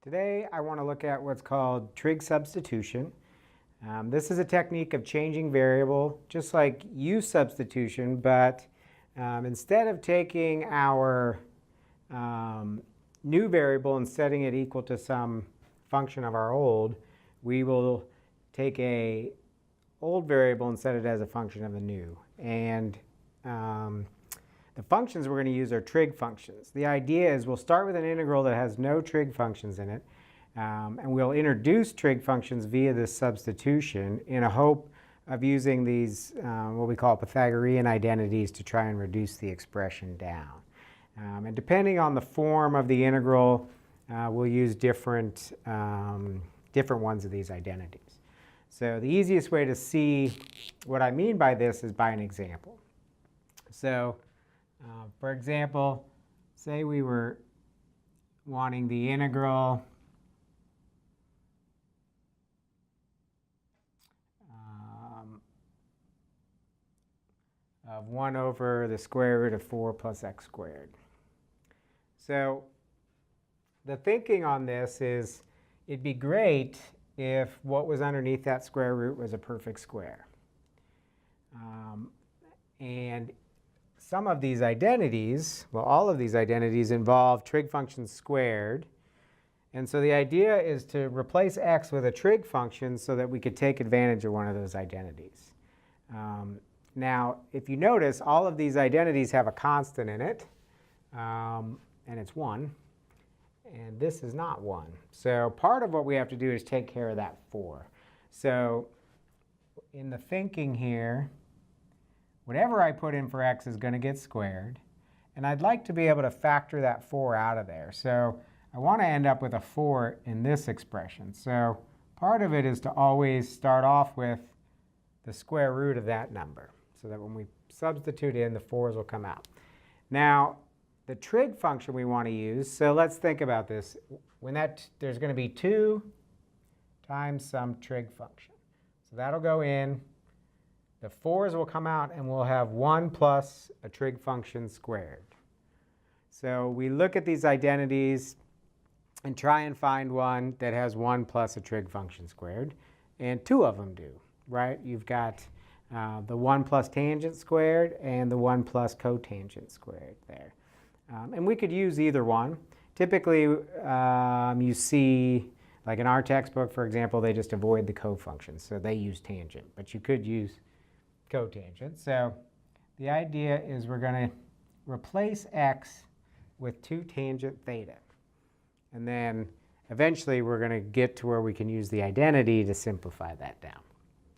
Today I want to look at what's called trig substitution. This is a technique of changing variable, just like u substitution, but instead of taking our new variable and setting it equal to some function of our old, we will take a old variable and set it as a function of the new. And the functions we're going to use are trig functions. The idea is we'll start with an integral that has no trig functions in it, and we'll introduce trig functions via this substitution in a hope of using these what we call Pythagorean identities to try and reduce the expression down. And depending on the form of the integral, we'll use different ones of these identities. So the easiest way to see what I mean by this is by an example. So for example, say we were wanting the integral of 1 over the square root of 4 plus x squared. So the thinking on this is it'd be great if what was underneath that square root was a perfect square. And some of these identities, well, all of these identities involve trig functions squared. And so the idea is to replace x with a trig function so that we could take advantage of one of those identities. Now, if you notice, all of these identities have a constant in it, and it's 1. And this is not 1. So part of what we have to do is take care of that 4. So in the thinking here, whatever I put in for x is going to get squared. And I'd like to be able to factor that 4 out of there. So I want to end up with a 4 in this expression. So part of it is to always start off with the square root of that number, so that when we substitute in, the 4s will come out. Now, the trig function we want to use, so let's think about this. When there's going to be 2 times some trig function. So that'll go in. The 4s will come out, and we'll have 1 plus a trig function squared. So we look at these identities and try and find one that has 1 plus a trig function squared. And 2 of them do, right? You've got the 1 plus tangent squared and the 1 plus cotangent squared there. And we could use either one. Typically, you see, like in our textbook, for example, they just avoid the cofunctions. So they use tangent. But you could use cotangent. So the idea is we're going to replace x with 2 tangent theta. And then eventually we're going to get to where we can use the identity to simplify that down.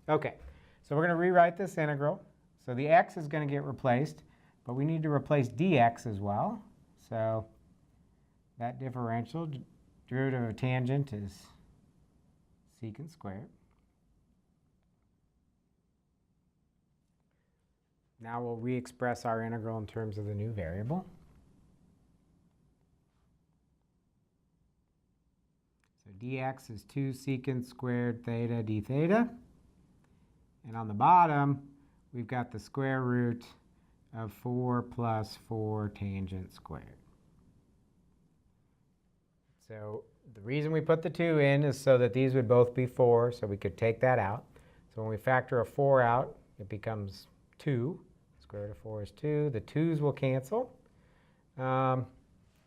OK, so we're going to rewrite this integral. So the x is going to get replaced, but we need to replace dx as well. So that differential, derivative of tangent, is secant squared. Now we'll re-express our integral in terms of the new variable. So dx is 2 secant squared theta d theta. And on the bottom, we've got the square root of 4 plus 4 tangent squared. So the reason we put the 2 in is so that these would both be 4, so we could take that out. So when we factor a 4 out, it becomes 2. Square root of 4 is 2. The 2's will cancel. And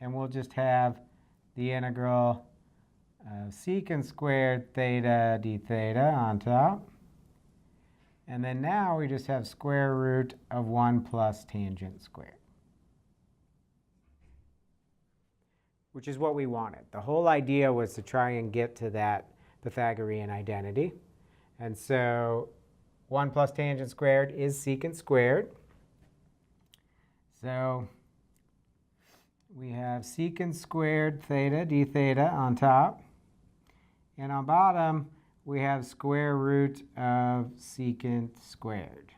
we'll just have the integral of secant squared theta d theta on top. And then now we just have square root of 1 plus tangent squared, which is what we wanted. The whole idea was to try and get to that Pythagorean identity. And so 1 plus tangent squared is secant squared. So we have secant squared theta d theta on top. And on bottom, we have square root of secant squared.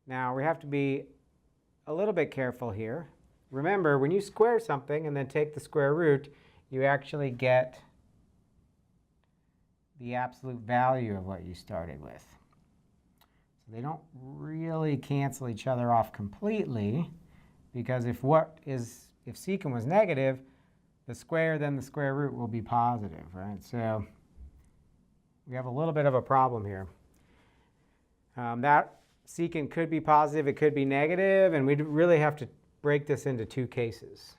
Now, we have to be a little bit careful here. Remember, when you square something and then take the square root, you actually get the absolute value of what you started with. So they don't really cancel each other off completely, because if secant was negative, the square, then the square root will be positive, right? So we have a little bit of a problem here. That secant could be positive, it could be negative, and we'd really have to break this into two cases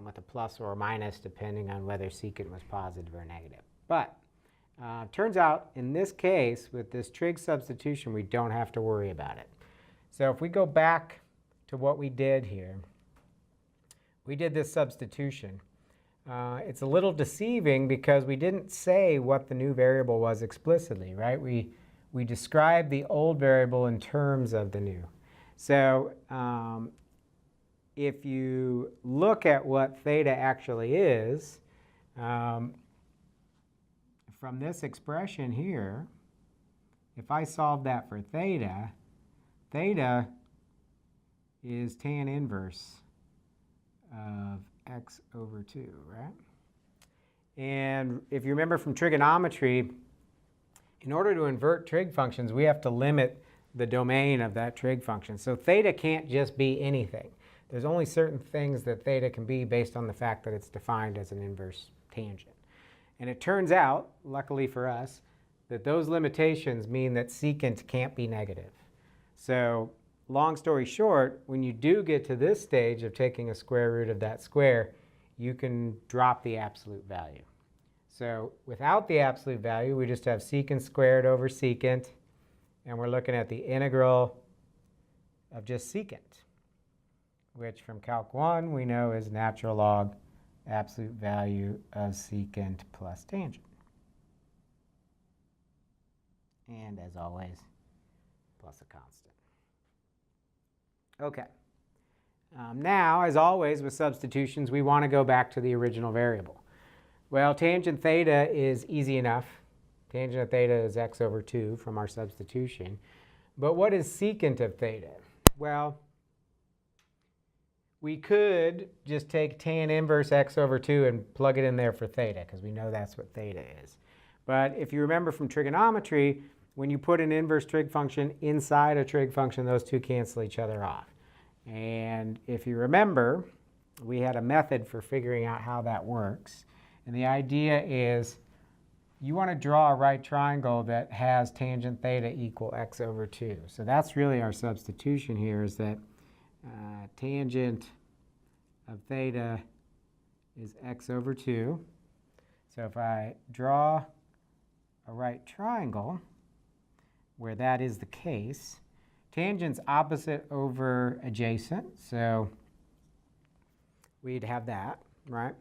with a plus or a minus depending on whether secant was positive or negative. But turns out in this case with this trig substitution we don't have to worry about it. So if we go back to what we did here, we did this substitution. It's a little deceiving because we didn't say what the new variable was explicitly, right? We described the old variable in terms of the new. So if you look at what theta actually is, from this expression here, if I solve that for theta, theta is tan inverse of x over 2, right? And if you remember from trigonometry, in order to invert trig functions, we have to limit the domain of that trig function. So theta can't just be anything. There's only certain things that theta can be based on the fact that it's defined as an inverse tangent. And it turns out, luckily for us, that those limitations mean that secant can't be negative. So long story short, when you do get to this stage of taking a square root of that square, you can drop the absolute value. So without the absolute value, we just have secant squared over secant, and we're looking at the integral of just secant, which from Calc 1 we know is natural log absolute value of secant plus tangent. And as always, plus a constant. Okay. Now, as always with substitutions, we want to go back to the original variable. Well, tangent theta is easy enough. Tangent of theta is x over 2 from our substitution. But what is secant of theta? Well, we could just take tan inverse x over 2 and plug it in there for theta, because we know that's what theta is. But if you remember from trigonometry, when you put an inverse trig function inside a trig function, those two cancel each other off. And if you remember, we had a method for figuring out how that works. And the idea is you want to draw a right triangle that has tangent theta equal x over 2. So that's really our substitution here, is that tangent of theta is x over 2. So if I draw a right triangle where that is the case, tangent's opposite over adjacent, so we'd have that, right?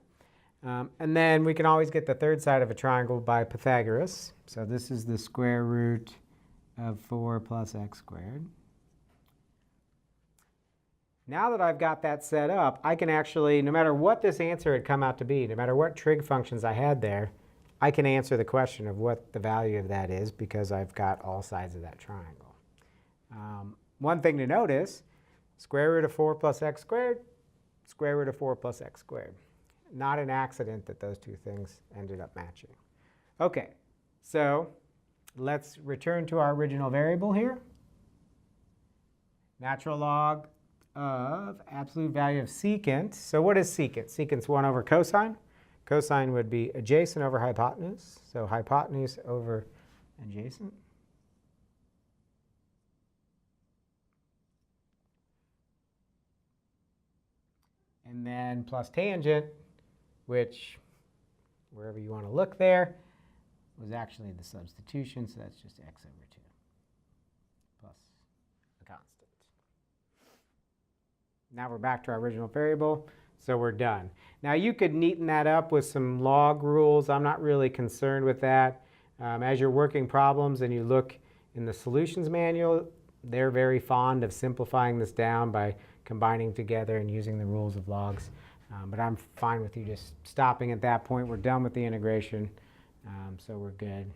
And then we can always get the third side of a triangle by Pythagoras. So this is the square root of 4 plus x squared. Now that I've got that set up, I can actually, no matter what this answer had come out to be, no matter what trig functions I had there, I can answer the question of what the value of that is because I've got all sides of that triangle. One thing to notice, square root of 4 plus x squared, square root of 4 plus x squared. Not an accident that those two things ended up matching. Okay, so let's return to our original variable here. Natural log of absolute value of secant. So what is secant? Secant's 1 over cosine. Cosine would be adjacent over hypotenuse. So hypotenuse over adjacent. And then plus tangent, which, wherever you want to look there, was actually the substitution. So that's just x over 2 plus a constant. Now we're back to our original variable, so we're done. Now you could neaten that up with some log rules. I'm not really concerned with that. As you're working problems and you look in the solutions manual, they're very fond of simplifying this down by combining together and using the rules of logs. But I'm fine with you just stopping at that point. We're done with the integration, so we're good.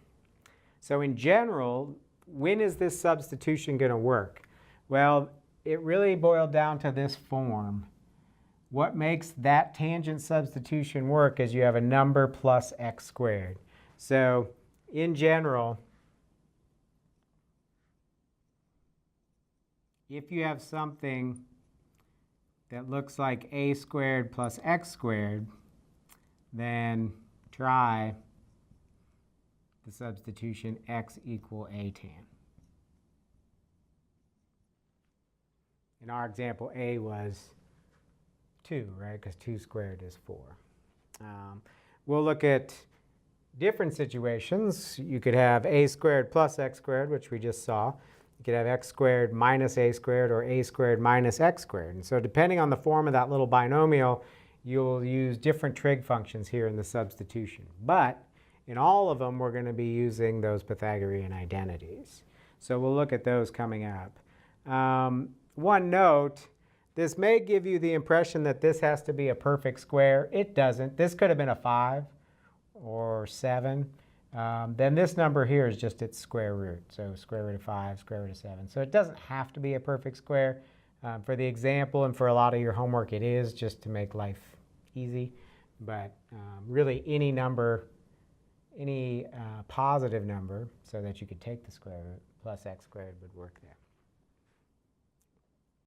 So in general, when is this substitution going to work? Well, it really boiled down to this form. What makes that tangent substitution work is you have a number plus x squared. So in general, if you have something that looks like a squared plus x squared, then try the substitution x equal a tan. In our example, a was 2, right? Because 2 squared is 4. We'll look at different situations. You could have a squared plus x squared, which we just saw. You could have x squared minus a squared or a squared minus x squared. And so depending on the form of that little binomial, you'll use different trig functions here in the substitution. But in all of them, we're going to be using those Pythagorean identities. So we'll look at those coming up. One note, this may give you the impression that this has to be a perfect square. It doesn't. This could have been a 5 or 7. Then this number here is just its square root. So square root of 5, square root of 7. So it doesn't have to be a perfect square. For the example and for a lot of your homework, it is just to make life easy. But really any number, any positive number, so that you could take the square root plus x squared would work there.